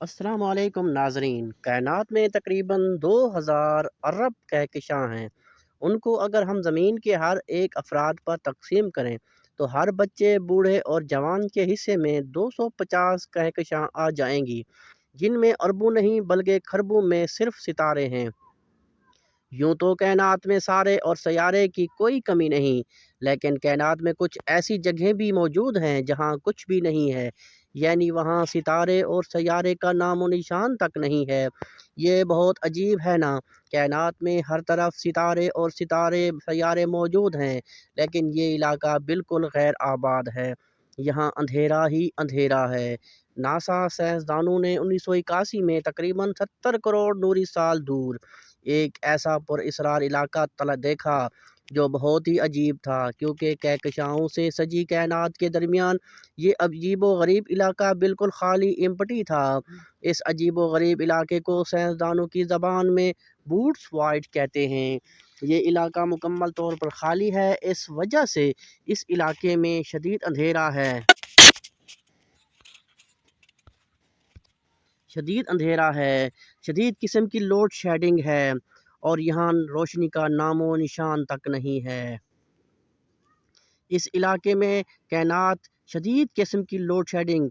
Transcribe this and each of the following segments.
अस्सलाम वालेकुम नाजरीन। कायनात में तकरीबन 2000 अरब कहकशां हैं। उनको अगर हम ज़मीन के हर एक अफराद पर तकसीम करें तो हर बच्चे, बूढ़े और जवान के हिस्से में 250 कहकशां आ जाएंगी, जिनमें अरबों नहीं बल्कि खरबों में सिर्फ सितारे हैं। यूं तो कायनात में सारे और सैयारे की कोई कमी नहीं, लेकिन कायनात में कुछ ऐसी जगहें भी मौजूद हैं जहां कुछ भी नहीं है, यानी वहां सितारे और सैयारे का नामो निशान तक नहीं है। ये बहुत अजीब है ना। कायनात में हर तरफ सितारे और सितारे सैयारे मौजूद हैं, लेकिन ये इलाका बिल्कुल गैर आबाद है। यहाँ अंधेरा ही अंधेरा है। नासा साइंसदानों ने 1981 में तकरीबन 70 करोड़ नूरी साल दूर एक ऐसा पुरअसरार इलाका तला देखा जो बहुत ही अजीब था, क्योंकि कहकशाओं से सजी कायनात के दरमियान ये अजीबो गरीब इलाका बिल्कुल खाली एम्प्टी था। इस अजीबो गरीब इलाके को साइंसदानों की ज़बान में बूट्स वाइड कहते हैं। ये इलाका मुकम्मल तौर पर खाली है, इस वजह से इस इलाके में शदीद अंधेरा है। शदीद अंधेरा है, शदीद किस्म की लोड शेडिंग है, और यहाँ रोशनी का नामो निशान तक नहीं है। इस इलाके में कायनात शदीद किस्म की लोड शेडिंग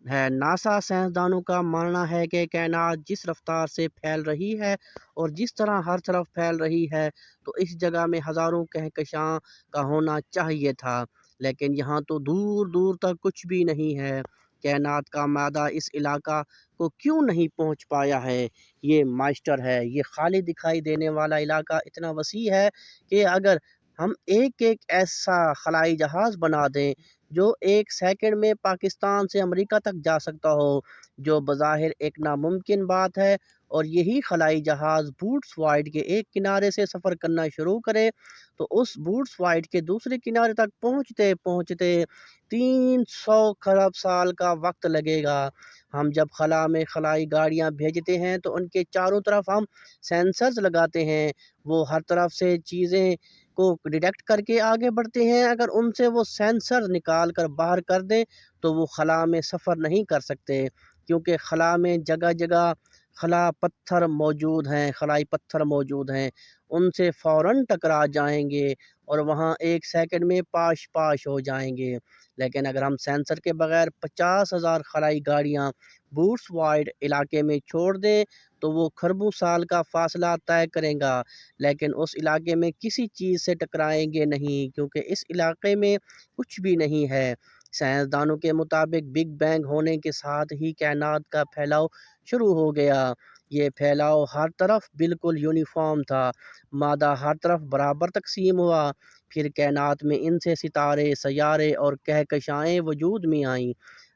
है। नासा साइंसदानों का मानना है कि कायनात जिस रफ्तार से फैल रही है और जिस तरह हर तरफ फैल रही है, तो इस जगह में हज़ारों कहकशां का होना चाहिए था, लेकिन यहाँ तो दूर दूर तक कुछ भी नहीं है। कायनात का मादा इस इलाका को क्यों नहीं पहुँच पाया है, ये मास्टर है। ये खाली दिखाई देने वाला इलाका इतना वसी है कि अगर हम एक एक ऐसा खलाई जहाज़ बना दें जो एक सेकंड में पाकिस्तान से अमेरिका तक जा सकता हो, जो बज़ाहिर एक नामुमकिन बात है, और यही खलाई जहाज़ बूट्स वाइड के एक किनारे से सफ़र करना शुरू करे, तो उस बूट्स वाइड के दूसरे किनारे तक पहुँचते पहुँचते 300 खरब साल का वक्त लगेगा। हम जब खला में खलाई गाड़ियाँ भेजते हैं तो उनके चारों तरफ हम सेंसर्स लगाते हैं, वो हर तरफ से चीज़ें को डिटेक्ट करके आगे बढ़ते हैं। अगर उनसे वो सेंसर निकाल कर बाहर कर दें तो वो खला में सफ़र नहीं कर सकते, क्योंकि खला में जगह जगह खला पत्थर मौजूद हैं, खलाई पत्थर मौजूद हैं। उनसे फ़ौरन टकरा जाएंगे और वहाँ एक सेकंड में पाश पाश हो जाएंगे। लेकिन अगर हम सेंसर के बगैर 50,000 खलाई गाड़ियाँ बूट्स वाइड इलाके में छोड़ दें तो वो खरबों साल का फासला तय करेगा, लेकिन उस इलाके में किसी चीज़ से टकराएंगे नहीं, क्योंकि इस इलाके में कुछ भी नहीं है। साइंसदानों के मुताबिक बिग बैंग होने के साथ ही कायनात का फैलाव शुरू हो गया। ये फैलाव हर तरफ बिल्कुल यूनिफॉर्म था, मादा हर तरफ बराबर तकसीम हुआ। फिर कायनात में इनसे सितारे, सैयारे और कहकशाएँ वजूद में आईं।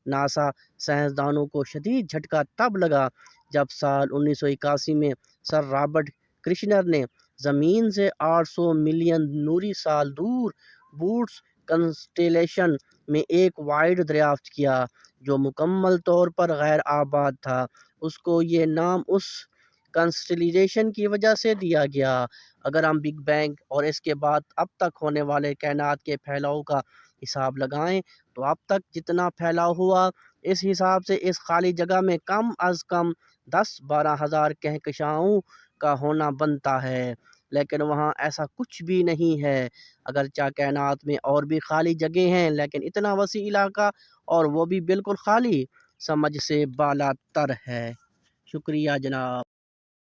नासा साइंसदानों को शदीद झटका तब लगा जब साल 1981 में सर रॉबर्ट कृष्णर ने ज़मीन से 800 मिलियन नूरी साल दूर बूट्स कंस्टेलेशन में एक वाइड दरियाफ्त किया, जो मुकम्मल तौर पर गैर आबाद था। उसको ये नाम उस कंस्टेलेशन की वजह से दिया गया। अगर हम बिग बैंग और इसके बाद अब तक होने वाले कायनात के फैलाव का हिसाब लगाएं तो अब तक जितना फैलाव हुआ, इस हिसाब से इस खाली जगह में कम अज़ कम 10-12 हज़ार कहकशाओं का होना बनता है, लेकिन वहाँ ऐसा कुछ भी नहीं है। अगरचे कायनात में और भी खाली जगह हैं, लेकिन इतना वसी इलाका, और वो भी बिल्कुल खाली, समझ से बाला तर है। शुक्रिया जनाब।